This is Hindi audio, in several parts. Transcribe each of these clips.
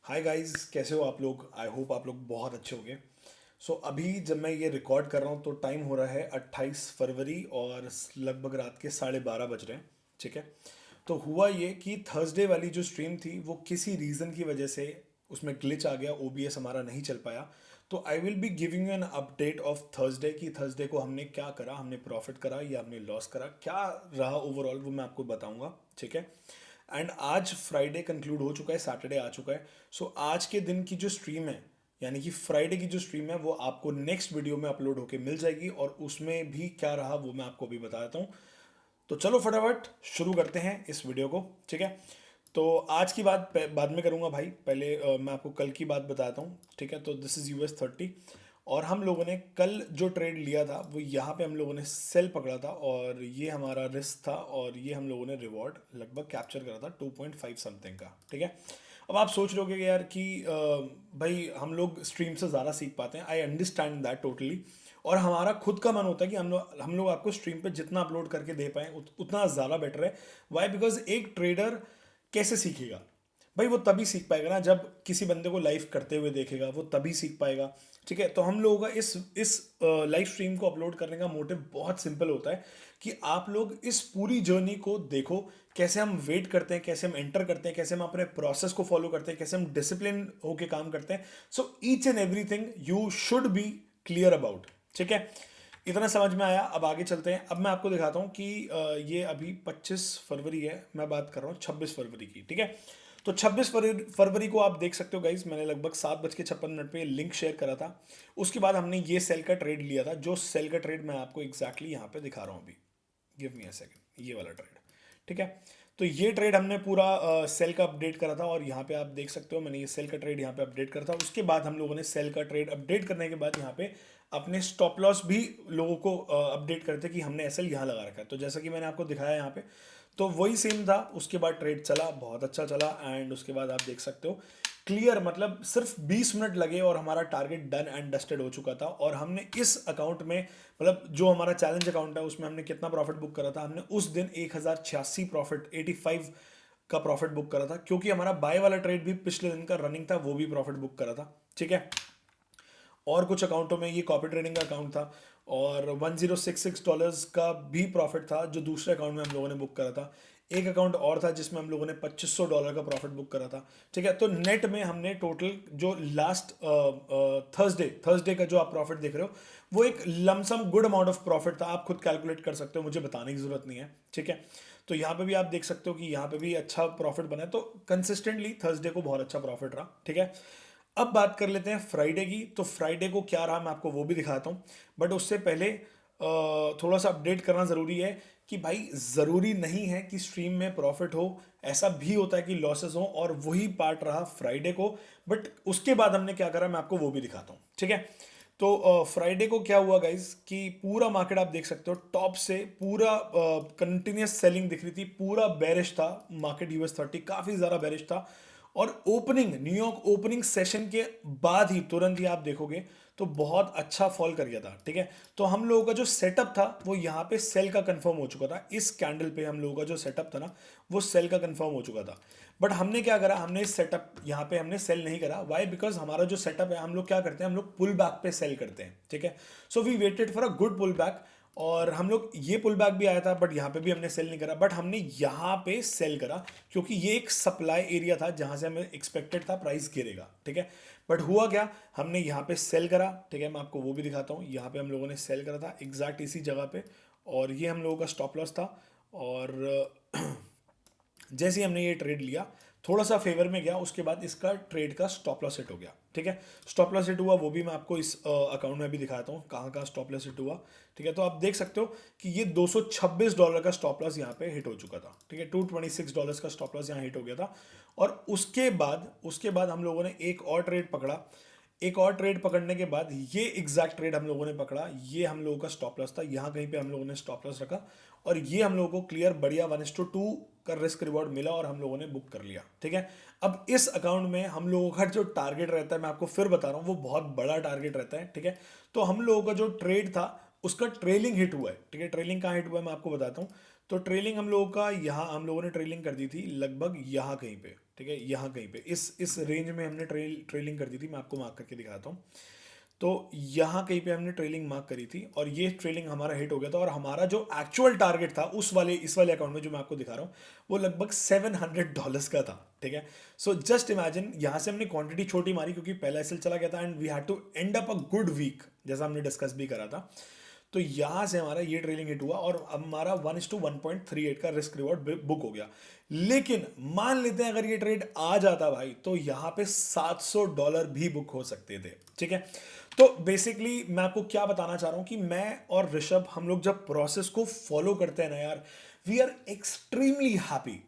हाय गाइस, कैसे हो आप लोग। आई होप आप लोग बहुत अच्छे होंगे। अभी जब मैं ये रिकॉर्ड कर रहा हूँ तो टाइम हो रहा है 28 फरवरी और लगभग रात के 12:30 बज रहे हैं। ठीक है। तो हुआ ये कि थर्सडे वाली जो स्ट्रीम थी वो किसी रीज़न की वजह से उसमें ग्लिच आ गया, ओबीएस हमारा नहीं चल पाया। तो I will be giving you an update of Thursday कि थर्सडे को हमने क्या करा, हमने प्रॉफिट करा या हमने लॉस करा, क्या रहा ओवरऑल वो मैं आपको बताऊंगा। ठीक है। एंड आज फ्राइडे कंक्लूड हो चुका है, सैटरडे आ चुका है। आज के दिन की जो स्ट्रीम है, यानी कि फ्राइडे की जो स्ट्रीम है, वो आपको नेक्स्ट वीडियो में अपलोड होके मिल जाएगी और उसमें भी क्या रहा वो मैं आपको अभी बताता हूँ। तो चलो फटाफट शुरू करते हैं इस वीडियो को। ठीक है। तो आज की बात बाद में करूंगा भाई, पहले मैं आपको कल की बात बताता हूँ। ठीक है। तो दिस इज US 30 और हम लोगों ने कल जो ट्रेड लिया था वो यहाँ पे हम लोगों ने सेल पकड़ा था और ये हमारा रिस्क था और ये हम लोगों ने रिवॉर्ड लगभग कैप्चर करा था 2.5 समथिंग का। ठीक है। अब आप सोच रहे होगे कि यार कि भाई हम लोग स्ट्रीम से ज़्यादा सीख पाते हैं। I understand that totally. और हमारा खुद का मन होता है कि हम लोग आपको स्ट्रीम पे जितना अपलोड करके दे पाएँ उतना ज़्यादा बेटर है। वाई? बिकॉज एक ट्रेडर कैसे सीखेगा भाई? वो तभी सीख पाएगा ना जब किसी बंदे को लाइव करते हुए देखेगा, वो तभी सीख पाएगा। ठीक है। तो हम लोगों का इस लाइव स्ट्रीम को अपलोड करने का मोटिव बहुत सिंपल होता है कि आप लोग इस पूरी जर्नी को देखो, कैसे हम वेट करते हैं, कैसे हम एंटर करते हैं, कैसे हम अपने प्रोसेस को फॉलो करते हैं, कैसे हम डिसिप्लिन होके काम करते हैं। Each and everything you should be clear about. ठीक है। इतना समझ में आया। अब आगे चलते हैं। अब मैं आपको दिखाता हूँ कि ये अभी 25 फरवरी है, मैं बात कर रहा हूँ 26 फरवरी की। ठीक है। तो 26 फरवरी को आप देख सकते हो गाइज, मैंने लगभग 7:56 पे लिंक शेयर करा था। उसके बाद हमने ये सेल का ट्रेड लिया था, जो सेल का ट्रेड मैं आपको एग्जैक्टली यहाँ पे दिखा रहा हूँ अभी। गिव मी अ सेकंड, ये वाला ट्रेड। ठीक है। तो ये ट्रेड हमने पूरा सेल का अपडेट करा था और यहाँ पे आप देख सकते हो मैंने ये सेल का ट्रेड यहाँ पे अपडेट करा था। उसके बाद हम लोगों ने सेल का ट्रेड अपडेट करने के बाद यहाँ पे अपने स्टॉप लॉस भी लोगों को अपडेट करते कि हमने एसएल यहाँ लगा रखा है। तो जैसा कि मैंने आपको दिखाया यहाँ पे, तो वही सेम था। उसके बाद ट्रेड चला, बहुत अच्छा चला एंड उसके बाद आप देख सकते हो क्लियर, मतलब सिर्फ 20 मिनट लगे और हमारा टारगेट डन एंड डस्टेड हो चुका था। और हमने इस अकाउंट में, मतलब जो हमारा चैलेंज अकाउंट है उसमें हमने कितना प्रॉफिट बुक करा था, हमने उस दिन 1086 प्रॉफिट 85 का प्रॉफिट बुक करा था, क्योंकि हमारा बाय वाला ट्रेड भी पिछले दिन का रनिंग था, वो भी प्रॉफिट बुक करा था। ठीक है। और कुछ अकाउंटों में ये कॉपी ट्रेडिंग का अकाउंट था और $1066 का भी प्रॉफिट था जो दूसरे अकाउंट में हम लोगों ने बुक करा था। एक अकाउंट और था जिसमें हम लोगों ने $2500 का प्रॉफिट बुक करा था। ठीक है। तो नेट में हमने टोटल जो लास्ट थर्सडे थर्सडे का जो आप प्रॉफिट देख रहे हो वो एक lump sum good amount of profit था। आप खुद कैलकुलेट कर सकते हो, मुझे बताने की जरूरत नहीं है। ठीक है। तो यहाँ पे भी आप देख सकते हो कि यहाँ पे भी अच्छा प्रॉफिट बना है। तो कंसिस्टेंटली थर्सडे को बहुत अच्छा प्रॉफिट रहा। ठीक है। अब बात कर लेते हैं फ्राइडे की। तो फ्राइडे को क्या रहा मैं आपको वो भी दिखाता हूँ, बट उससे पहले थोड़ा सा अपडेट करना ज़रूरी है कि भाई ज़रूरी नहीं है कि स्ट्रीम में प्रॉफिट हो, ऐसा भी होता है कि लॉसेस हो, और वही पार्ट रहा फ्राइडे को। बट उसके बाद हमने क्या करा मैं आपको वो भी दिखाता हूँ। ठीक है। तो फ्राइडे को क्या हुआ गाइज कि पूरा मार्केट आप देख सकते हो, टॉप से पूरा कंटिन्यूस सेलिंग दिख रही थी, पूरा बेरिश था मार्केट। US 30 काफ़ी ज़्यादा बेरिश था और ओपनिंग, न्यूयॉर्क ओपनिंग सेशन के बाद ही तुरंत ही आप देखोगे तो बहुत अच्छा फॉल कर गया था। ठीक है। तो हम लोगों का जो सेटअप था वो यहाँ पे सेल का कंफर्म हो चुका था। इस कैंडल पे हम लोगों का जो सेटअप था ना वो सेल का कंफर्म हो चुका था। बट हमने क्या करा, हमने इस सेटअप यहाँ पे हमने सेल नहीं करा। वाई? बिकॉज हमारा जो सेटअप है, हम लोग क्या करते हैं, हम लोग पुल बैक पे सेल करते हैं। ठीक है। We waited for a good pull back और हम लोग, ये पुल बैक भी आया था बट यहाँ पे भी हमने सेल नहीं करा, बट हमने यहाँ पे सेल करा क्योंकि ये एक सप्लाई एरिया था जहाँ से हमें एक्सपेक्टेड था प्राइस गिरेगा। ठीक है। बट हुआ क्या, हमने यहाँ पे सेल करा। ठीक है। मैं आपको वो भी दिखाता हूँ। यहाँ पे हम लोगों ने सेल करा था एग्जैक्ट इसी जगह पे और ये हम लोगों का स्टॉप लॉस था। और जैसे ही हमने ये ट्रेड लिया थोड़ा सा फेवर में गया, उसके बाद इसका ट्रेड का स्टॉप लॉस हिट हो गया। ठीक है। स्टॉप लॉस हिट हुआ वो भी मैं आपको इस अकाउंट में भी दिखाता हूँ कहाँ कहाँ स्टॉप लॉस हिट हुआ। ठीक है। तो आप देख सकते हो कि ये $226 का स्टॉप लॉस यहाँ पे हिट हो चुका था। ठीक है। $226 का स्टॉप लॉस यहाँ हिट हो गया था। और उसके बाद हम लोगों ने एक और ट्रेड पकड़ा। एक और ट्रेड पकड़ने के बाद ये एग्जैक्ट ट्रेड हम लोगों ने पकड़ा, ये हम लोगों का स्टॉप लॉस था, यहाँ कहीं पे हम लोगों ने स्टॉप लॉस रखा और ये हम लोगों को क्लियर बढ़िया 1:2 का रिस्क रिवॉर्ड मिला और हम लोगों ने बुक कर लिया। ठीक है। अब इस अकाउंट में हम लोगों का जो टारगेट रहता है, मैं आपको फिर बता रहा हूँ, वो बहुत बड़ा टारगेट रहता है। ठीक है। तो हम लोगों का जो ट्रेड था उसका ट्रेलिंग हिट हुआ है। ठीक है। ट्रेलिंग कहाँ हिट हुआ है मैं आपको बताता हूँ। तो ट्रेलिंग हम लोगों का यहाँ, हम लोगों ने ट्रेलिंग कर दी थी लगभग यहाँ कहीं पे, ठीक है, यहाँ कहीं पे इस रेंज में हमने ट्रेलिंग कर दी थी। मैं आपको मार्क करके दिखाता हूँ। तो यहाँ कहीं पे हमने ट्रेलिंग मार्क करी थी और ये ट्रेलिंग हमारा हिट हो गया था, और हमारा जो एक्चुअल टारगेट था उस वाले इस वाले अकाउंट में जो मैं आपको दिखा रहा हूँ वो लगभग $700 का था, ठीक है। सो जस्ट इमेजिन, यहाँ से हमने क्वांटिटी छोटी मारी क्योंकि पहला एसएल चला गया था and we had to end up a good week, जैसा हमने डिस्कस भी करा था। तो यहाँ से हमारा ये ट्रेलिंग हिट हुआ और अब हमारा 1:1.38 का रिस्क रिवॉर्ड बुक हो गया। लेकिन मान लेते हैं अगर ये ट्रेड आ जाता भाई, तो यहाँ पे $700 भी बुक हो सकते थे, ठीक है। तो बेसिकली मैं आपको क्या बताना चाह रहा हूँ कि मैं और ऋषभ, हम लोग जब प्रोसेस को फॉलो करते हैं ना यार, वी आर एक्सट्रीमली हैप्पी।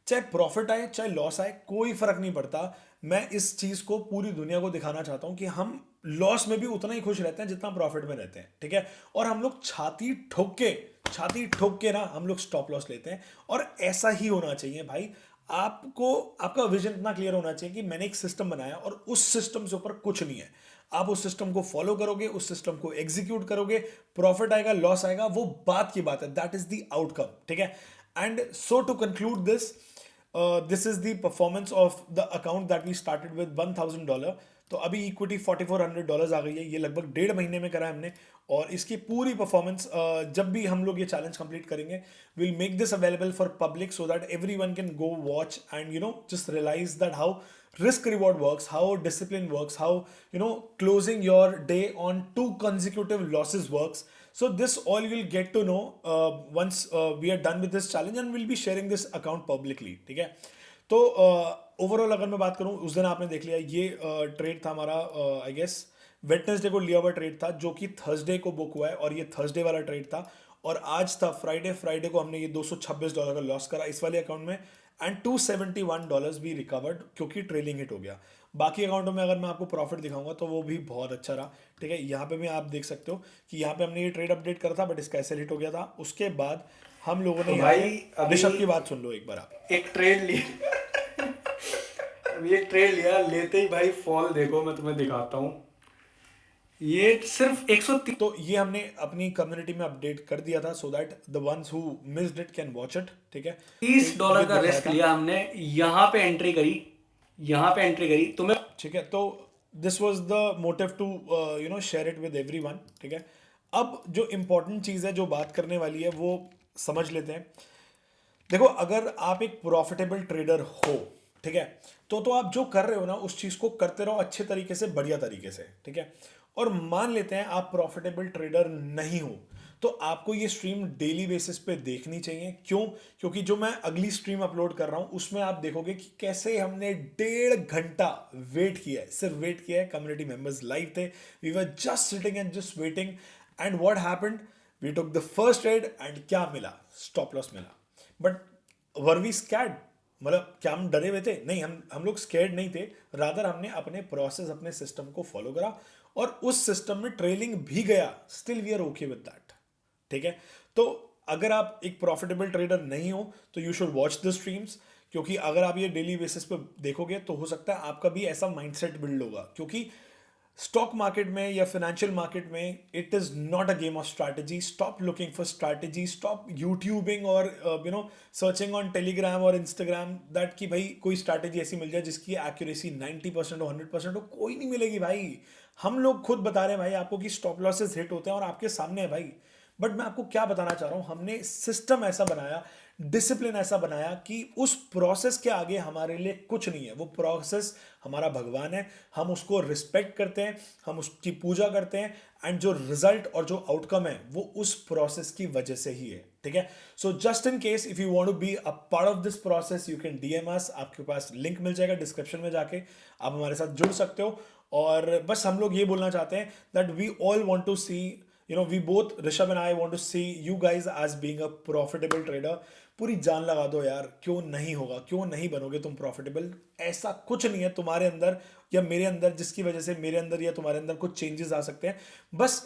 चाहे प्रॉफिट आए चाहे लॉस आए कोई फर्क नहीं पड़ता। मैं इस चीज को पूरी दुनिया को दिखाना चाहता हूं कि हम लॉस में भी उतना ही खुश रहते हैं जितना प्रॉफिट में रहते हैं, ठीक है। और हम लोग छाती ठोक के ना हम लोग स्टॉप लॉस लेते हैं, और ऐसा ही होना चाहिए भाई। आपको आपका विजन इतना क्लियर होना चाहिए कि मैंने एक सिस्टम बनाया और उस सिस्टम से ऊपर कुछ नहीं है। आप उस सिस्टम को फॉलो करोगे, उस सिस्टम को एग्जीक्यूट करोगे, प्रॉफिट आएगा लॉस आएगा वो बात की बात है, दैट इज द आउटकम, ठीक है। And so to conclude this, this is the performance of the account that we started with $1,000। तो अभी इक्विटी $4,400 आ गई है, ये लगभग 1.5 महीने में करा है हमने। और इसकी पूरी परफॉर्मेंस जब भी हम लोग ये चैलेंज कंप्लीट करेंगे, will make this available for public so that everyone can go watch and just realize that how risk reward works, how discipline works, how closing your day on 2 consecutive losses works. So this all you'll get to know once we are done with this challenge, and we'll be sharing this account publicly, ठीक है। तो ओवरऑल अगर मैं बात करूं, उस दिन आपने देख लिया ये ट्रेड था हमारा, आई गेस वेडनेसडे को लिया हुआ ट्रेड था जो कि थर्सडे को बुक हुआ है, और ये थर्सडे वाला ट्रेड था। और आज था फ्राइडे को हमने ये $226 का लॉस करा इस वाले अकाउंट में, एंड $271 भी रिकवर्ड क्योंकि ट्रेलिंग हिट हो गया। बाकी अकाउंटों में अगर मैं आपको प्रॉफिट दिखाऊंगा तो वो भी बहुत अच्छा रहा, ठीक है। यहाँ पे भी आप देख सकते हो कि यहाँ पे हमने ये ट्रेड अपडेट करा था बट इसका ऐसे हिट हो गया था। उसके बाद हम लोगों ने तो यहाँ भाई पे ऋषभ की बात सुन लो एक बार आप। एक ट्रेड लिया अभी एक ट्रेड लिया, लेते ही भाई फॉल देखो, मैं तुम्हें दिखाता हूँ। ये सिर्फ 130 तो ये हमने अपनी कम्युनिटी में अपडेट कर दिया था so that the ones who missed it can watch it, ठीक है। तो डॉलर ये का दिखाया रिस्क था, लिया हमने, यहाँ पे एंट्री करी, यहाँ पे एंट्री करी तुम्हें। ठीक है। तो this was the motive to share it with everyone, ठीक है। अब जो इंपॉर्टेंट चीज़ है जो बात करने वाली है वो समझ लेते हैं। देखो, अगर आप एक प्रॉफिटेबल ट्रेडर हो, ठीक है, तो आप जो कर रहे हो ना उस चीज़ को करते रहो अच्छे तरीके से, बढ़िया तरीके से, ठीक है। और मान लेते हैं आप प्रॉफिटेबल ट्रेडर नहीं हो, तो आपको ये स्ट्रीम डेली बेसिस पे देखनी चाहिए। क्यों? क्योंकि जो मैं अगली स्ट्रीम अपलोड कर रहा हूं उसमें आप देखोगे कि कैसे हमने 1.5 घंटा वेट किया है, सिर्फ वेट किया है। कम्युनिटी मेंबर्स लाइव थे, we were just sitting and just waiting, and what happened, we took the first trade and क्या मिला? स्टॉप लॉस मिला। But were we scared? मतलब क्या हम डरे हुए थे? नहीं, हम लोग स्कैर्ड नहीं थे। रादर हमने अपने प्रोसेस, अपने सिस्टम को फॉलो करा और उस सिस्टम में ट्रेलिंग भी गया, still we are okay with that, ठीक है। तो अगर आप एक प्रॉफिटेबल ट्रेडर नहीं हो तो you should watch the streams, क्योंकि अगर आप ये डेली बेसिस पे देखोगे तो हो सकता है आपका भी ऐसा माइंडसेट बिल्ड होगा। क्योंकि स्टॉक मार्केट में या फाइनेंशियल मार्केट में it is not a game of strategy. Stop looking for strategy, stop YouTubing और सर्चिंग ऑन टेलीग्राम और इंस्टाग्राम दैट कि भाई कोई स्ट्रैटेजी ऐसी मिल जाए जिसकी एक्यूरेसी 90% हो, 100% हो। कोई नहीं मिलेगी भाई। हम लोग खुद बता रहे हैं भाई आपको कि स्टॉप लॉसेस हिट होते हैं और आपके सामने है भाई। बट मैं आपको क्या बताना चाह रहा हूं, हमने सिस्टम ऐसा बनाया, डिसिप्लिन ऐसा बनाया कि उस प्रोसेस के आगे हमारे लिए कुछ नहीं है। वो प्रोसेस हमारा भगवान है, हम उसको रिस्पेक्ट करते हैं, हम उसकी पूजा करते हैं, एंड जो रिजल्ट और जो आउटकम है वो उस प्रोसेस की वजह से ही है, ठीक है। So just in case if you want to be a part of this process, you can DM us, आपके पास लिंक मिल जाएगा डिस्क्रिप्शन में, जाके आप हमारे साथ जुड़ सकते हो। और बस हम लोग ये बोलना चाहते हैं that we all want to see, we both, Rishabh and I, want to see you guys as being a profitable trader. पूरी जान लगा दो यार, क्यों नहीं होगा, क्यों नहीं बनोगे तुम प्रॉफिटेबल? ऐसा कुछ नहीं है तुम्हारे अंदर या मेरे अंदर जिसकी वजह से मेरे अंदर या तुम्हारे अंदर कुछ चेंजेस आ सकते हैं। बस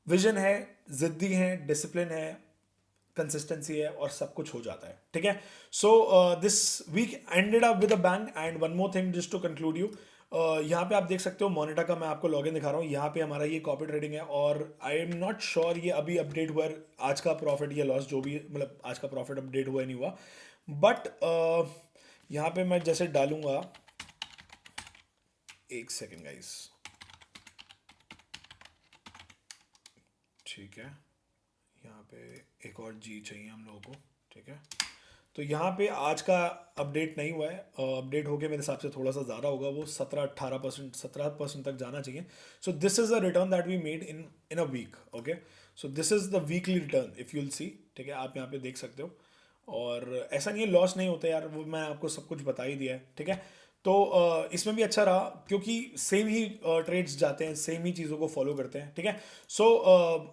विजन है, जिद्दी है, डिसिप्लिन है, कंसिस्टेंसी है, और सब कुछ हो जाता है, ठीक है। So this week ended up with a bang, and one more thing just to conclude you, यहाँ पे आप देख सकते हो मोनेटा का मैं आपको लॉगिन दिखा रहा हूँ। यहाँ पे हमारा ये कॉपी ट्रेडिंग है और आई एम नॉट श्योर ये अभी अपडेट हुआ है, आज का प्रॉफिट या लॉस जो भी, मतलब आज का प्रॉफिट अपडेट हुआ नहीं हुआ, बट यहाँ पे मैं जैसे डालूंगा, एक सेकेंड गाइस, ठीक है, यहाँ पे एक और जी चाहिए हम लोगों को, ठीक है। तो यहाँ पे आज का अपडेट नहीं हुआ है, अपडेट होके मेरे हिसाब से थोड़ा सा ज़्यादा होगा, वो 17-18%, 17% तक जाना चाहिए। So this is the return that we made in a week, okay. So this is the weekly return if you'll see, ठीक है, आप यहाँ पे देख सकते हो। और ऐसा नहीं है लॉस नहीं होता यार, वो मैं आपको सब कुछ बता ही दिया है, ठीक है। तो इसमें भी अच्छा रहा क्योंकि सेम ही ट्रेड्स जाते हैं, सेम ही चीज़ों को फॉलो करते हैं, ठीक है। सो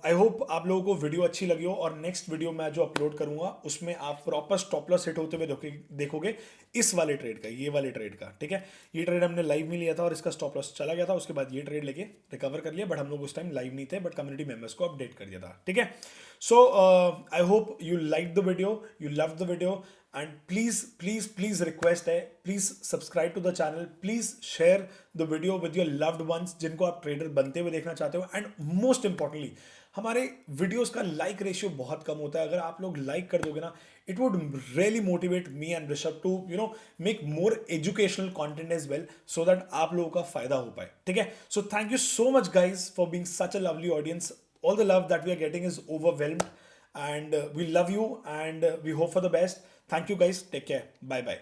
आई होप आप लोगों को वीडियो अच्छी लगी हो, और नेक्स्ट वीडियो मैं जो अपलोड करूंगा उसमें आप प्रॉपर स्टॉप लॉस हिट होते हुए देखोगे इस वाले ट्रेड का, ये वाले ट्रेड का, ठीक है। ये ट्रेड हमने लाइव में लिया था और इसका स्टॉप लॉस चला गया था, उसके बाद ये ट्रेड लेके रिकवर कर लिया, बट हम लोग उस टाइम लाइव नहीं थे, बट कम्युनिटी मेंबर्स को अपडेट कर दिया था, ठीक है। So I hope you like the video, you love the video, and please request है, please subscribe to the channel, please share the video with your loved ones जिनको आप ट्रेडर बनते हुए देखना चाहते हो, एंड मोस्ट इंपॉर्टेंटली हमारे वीडियोस का लाइक रेशियो बहुत कम होता है, अगर आप लोग लाइक कर दोगे ना, it would really motivate me and Rishabh to make more educational content as well, so that आप लोगों का फायदा हो पाए, ठीक है। So thank you so much guys for being such a lovely audience, all the love that we are getting is overwhelmed, and we love you, and we hope for the best. Thank you guys, take care, bye bye.